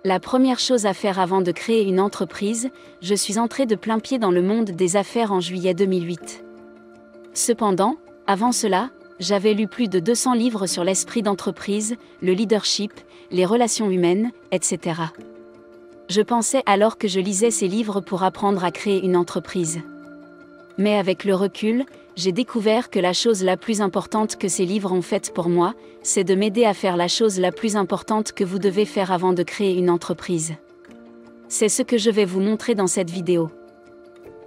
La première chose à faire avant de créer une entreprise, je suis entré de plein pied dans le monde des affaires en juillet 2008. Cependant, avant cela, j'avais lu plus de 200 livres sur l'esprit d'entreprise, le leadership, les relations humaines, etc. Je pensais alors que je lisais ces livres pour apprendre à créer une entreprise. Mais avec le recul, j'ai découvert que la chose la plus importante que ces livres ont faite pour moi, c'est de m'aider à faire la chose la plus importante que vous devez faire avant de créer une entreprise. C'est ce que je vais vous montrer dans cette vidéo.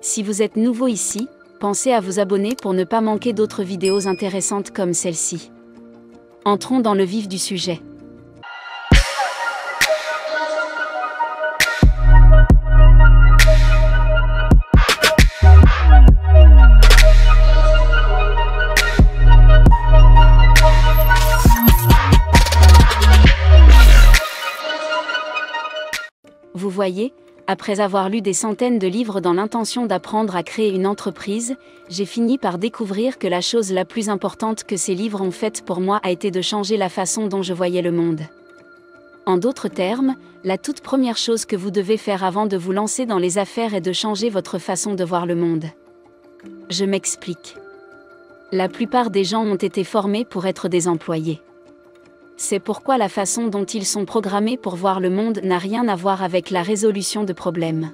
Si vous êtes nouveau ici, pensez à vous abonner pour ne pas manquer d'autres vidéos intéressantes comme celle-ci. Entrons dans le vif du sujet. Vous voyez, après avoir lu des centaines de livres dans l'intention d'apprendre à créer une entreprise, j'ai fini par découvrir que la chose la plus importante que ces livres ont faite pour moi a été de changer la façon dont je voyais le monde. En d'autres termes, la toute première chose que vous devez faire avant de vous lancer dans les affaires est de changer votre façon de voir le monde. Je m'explique. La plupart des gens ont été formés pour être des employés. C'est pourquoi la façon dont ils sont programmés pour voir le monde n'a rien à voir avec la résolution de problèmes.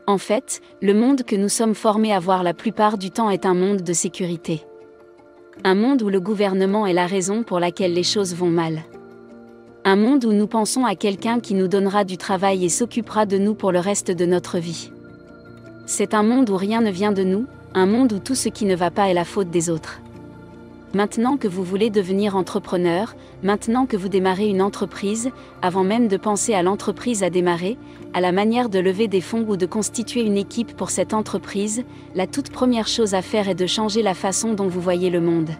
En fait, le monde que nous sommes formés à voir la plupart du temps est un monde de sécurité. Un monde où le gouvernement est la raison pour laquelle les choses vont mal. Un monde où nous pensons à quelqu'un qui nous donnera du travail et s'occupera de nous pour le reste de notre vie. C'est un monde où rien ne vient de nous, un monde où tout ce qui ne va pas est la faute des autres. Maintenant que vous voulez devenir entrepreneur, maintenant que vous démarrez une entreprise, avant même de penser à l'entreprise à démarrer, à la manière de lever des fonds ou de constituer une équipe pour cette entreprise, la toute première chose à faire est de changer la façon dont vous voyez le monde.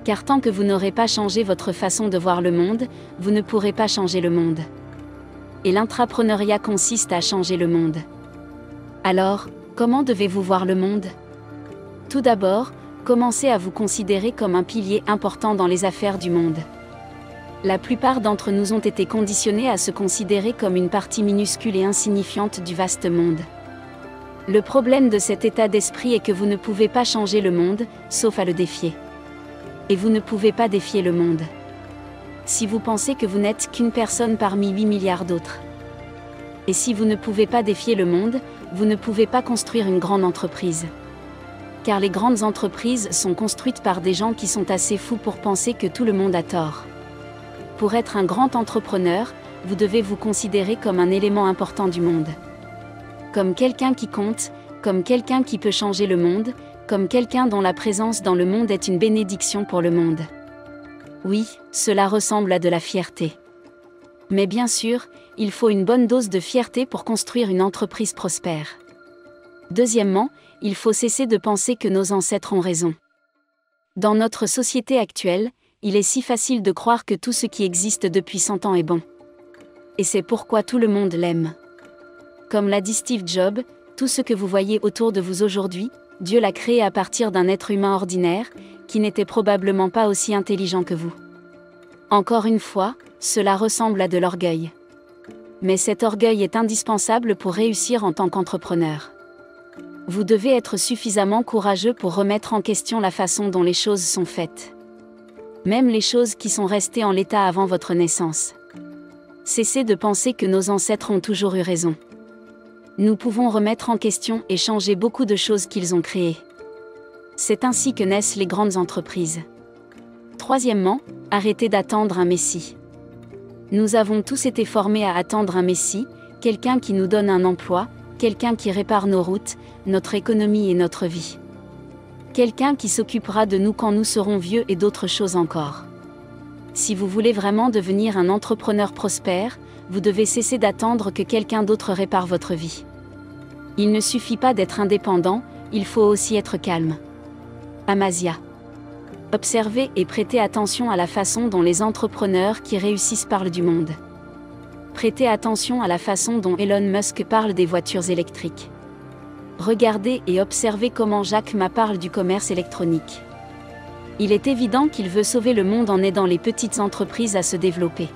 Car tant que vous n'aurez pas changé votre façon de voir le monde, vous ne pourrez pas changer le monde. Et l'intrapreneuriat consiste à changer le monde. Alors, comment devez-vous voir le monde ? Tout d'abord, commencez à vous considérer comme un pilier important dans les affaires du monde. La plupart d'entre nous ont été conditionnés à se considérer comme une partie minuscule et insignifiante du vaste monde. Le problème de cet état d'esprit est que vous ne pouvez pas changer le monde, sauf à le défier. Et vous ne pouvez pas défier le monde. Si vous pensez que vous n'êtes qu'une personne parmi 8 milliards d'autres. Et si vous ne pouvez pas défier le monde, vous ne pouvez pas construire une grande entreprise. Car les grandes entreprises sont construites par des gens qui sont assez fous pour penser que tout le monde a tort. Pour être un grand entrepreneur, vous devez vous considérer comme un élément important du monde. Comme quelqu'un qui compte, comme quelqu'un qui peut changer le monde, comme quelqu'un dont la présence dans le monde est une bénédiction pour le monde. Oui, cela ressemble à de la fierté. Mais bien sûr, il faut une bonne dose de fierté pour construire une entreprise prospère. Deuxièmement, il faut cesser de penser que nos ancêtres ont raison. Dans notre société actuelle, il est si facile de croire que tout ce qui existe depuis 100 ans est bon. Et c'est pourquoi tout le monde l'aime. Comme l'a dit Steve Jobs, tout ce que vous voyez autour de vous aujourd'hui, Dieu l'a créé à partir d'un être humain ordinaire, qui n'était probablement pas aussi intelligent que vous. Encore une fois, cela ressemble à de l'orgueil. Mais cet orgueil est indispensable pour réussir en tant qu'entrepreneur. Vous devez être suffisamment courageux pour remettre en question la façon dont les choses sont faites. Même les choses qui sont restées en l'état avant votre naissance. Cessez de penser que nos ancêtres ont toujours eu raison. Nous pouvons remettre en question et changer beaucoup de choses qu'ils ont créées. C'est ainsi que naissent les grandes entreprises. Troisièmement, arrêtez d'attendre un Messie. Nous avons tous été formés à attendre un Messie, quelqu'un qui nous donne un emploi, quelqu'un qui répare nos routes, notre économie et notre vie. Quelqu'un qui s'occupera de nous quand nous serons vieux et d'autres choses encore. Si vous voulez vraiment devenir un entrepreneur prospère, vous devez cesser d'attendre que quelqu'un d'autre répare votre vie. Il ne suffit pas d'être indépendant, il faut aussi être calme. Amasia. Observez et prêtez attention à la façon dont les entrepreneurs qui réussissent parlent du monde. Prêtez attention à la façon dont Elon Musk parle des voitures électriques. Regardez et observez comment Jack Ma parle du commerce électronique. Il est évident qu'il veut sauver le monde en aidant les petites entreprises à se développer.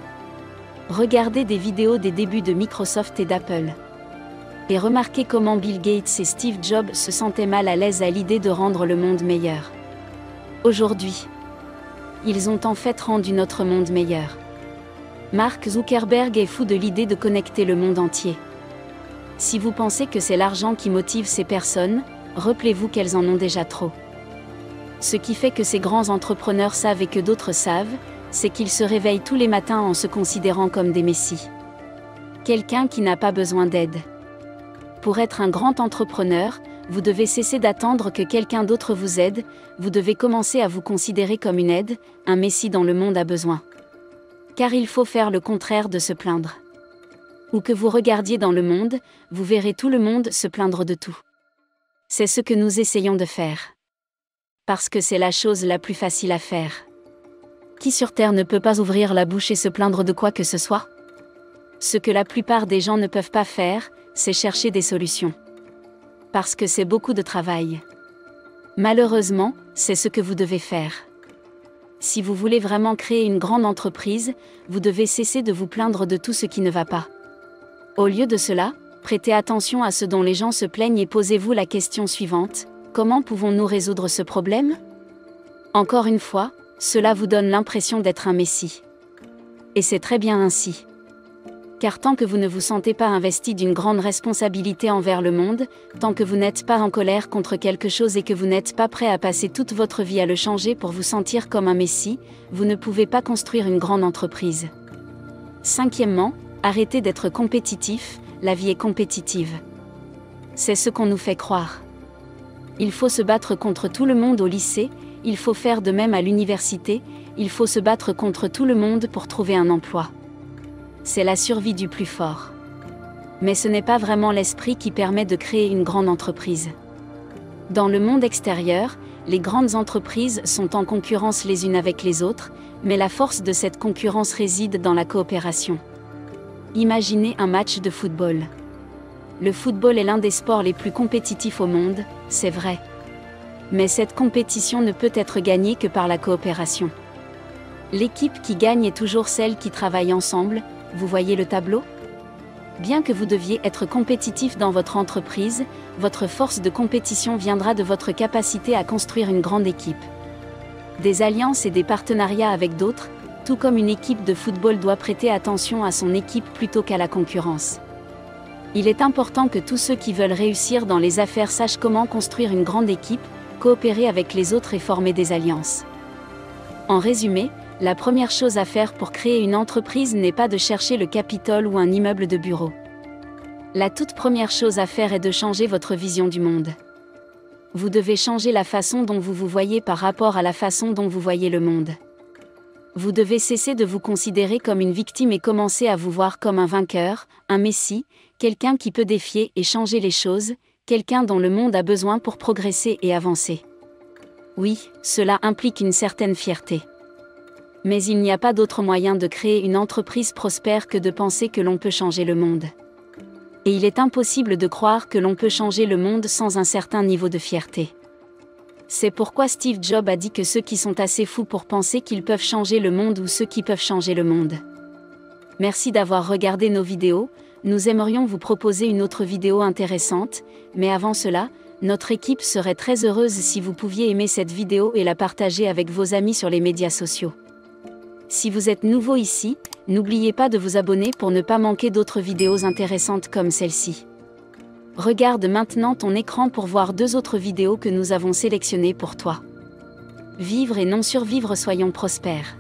Regardez des vidéos des débuts de Microsoft et d'Apple. Et remarquez comment Bill Gates et Steve Jobs se sentaient mal à l'aise à l'idée de rendre le monde meilleur. Aujourd'hui, ils ont en fait rendu notre monde meilleur. Mark Zuckerberg est fou de l'idée de connecter le monde entier. Si vous pensez que c'est l'argent qui motive ces personnes, rappelez-vous qu'elles en ont déjà trop. Ce qui fait que ces grands entrepreneurs savent et que d'autres savent, c'est qu'ils se réveillent tous les matins en se considérant comme des messies. Quelqu'un qui n'a pas besoin d'aide. Pour être un grand entrepreneur, vous devez cesser d'attendre que quelqu'un d'autre vous aide, vous devez commencer à vous considérer comme une aide, un messie dont le monde a besoin. Car il faut faire le contraire de se plaindre. Où que vous regardiez dans le monde, vous verrez tout le monde se plaindre de tout. C'est ce que nous essayons de faire. Parce que c'est la chose la plus facile à faire. Qui sur Terre ne peut pas ouvrir la bouche et se plaindre de quoi que ce soit ? Ce que la plupart des gens ne peuvent pas faire, c'est chercher des solutions. Parce que c'est beaucoup de travail. Malheureusement, c'est ce que vous devez faire. Si vous voulez vraiment créer une grande entreprise, vous devez cesser de vous plaindre de tout ce qui ne va pas. Au lieu de cela, prêtez attention à ce dont les gens se plaignent et posez-vous la question suivante: comment pouvons-nous résoudre ce problème ? Encore une fois, cela vous donne l'impression d'être un messie. Et c'est très bien ainsi. Car tant que vous ne vous sentez pas investi d'une grande responsabilité envers le monde, tant que vous n'êtes pas en colère contre quelque chose et que vous n'êtes pas prêt à passer toute votre vie à le changer pour vous sentir comme un messie, vous ne pouvez pas construire une grande entreprise. Cinquièmement, arrêtez d'être compétitif, la vie est compétitive. C'est ce qu'on nous fait croire. Il faut se battre contre tout le monde au lycée, il faut faire de même à l'université, il faut se battre contre tout le monde pour trouver un emploi. C'est la survie du plus fort. Mais ce n'est pas vraiment l'esprit qui permet de créer une grande entreprise. Dans le monde extérieur, les grandes entreprises sont en concurrence les unes avec les autres, mais la force de cette concurrence réside dans la coopération. Imaginez un match de football. Le football est l'un des sports les plus compétitifs au monde, c'est vrai. Mais cette compétition ne peut être gagnée que par la coopération. L'équipe qui gagne est toujours celle qui travaille ensemble, vous voyez le tableau ? Bien que vous deviez être compétitif dans votre entreprise, votre force de compétition viendra de votre capacité à construire une grande équipe. Des alliances et des partenariats avec d'autres, tout comme une équipe de football doit prêter attention à son équipe plutôt qu'à la concurrence. Il est important que tous ceux qui veulent réussir dans les affaires sachent comment construire une grande équipe, coopérer avec les autres et former des alliances. En résumé, la première chose à faire pour créer une entreprise n'est pas de chercher le Capitole ou un immeuble de bureau. La toute première chose à faire est de changer votre vision du monde. Vous devez changer la façon dont vous vous voyez par rapport à la façon dont vous voyez le monde. Vous devez cesser de vous considérer comme une victime et commencer à vous voir comme un vainqueur, un messie, quelqu'un qui peut défier et changer les choses, quelqu'un dont le monde a besoin pour progresser et avancer. Oui, cela implique une certaine fierté. Mais il n'y a pas d'autre moyen de créer une entreprise prospère que de penser que l'on peut changer le monde. Et il est impossible de croire que l'on peut changer le monde sans un certain niveau de fierté. C'est pourquoi Steve Jobs a dit que ceux qui sont assez fous pour penser qu'ils peuvent changer le monde ou ceux qui peuvent changer le monde. Merci d'avoir regardé nos vidéos, nous aimerions vous proposer une autre vidéo intéressante, mais avant cela, notre équipe serait très heureuse si vous pouviez aimer cette vidéo et la partager avec vos amis sur les médias sociaux. Si vous êtes nouveau ici, n'oubliez pas de vous abonner pour ne pas manquer d'autres vidéos intéressantes comme celle-ci. Regarde maintenant ton écran pour voir 2 autres vidéos que nous avons sélectionnées pour toi. Vivre et non survivre, soyons prospères.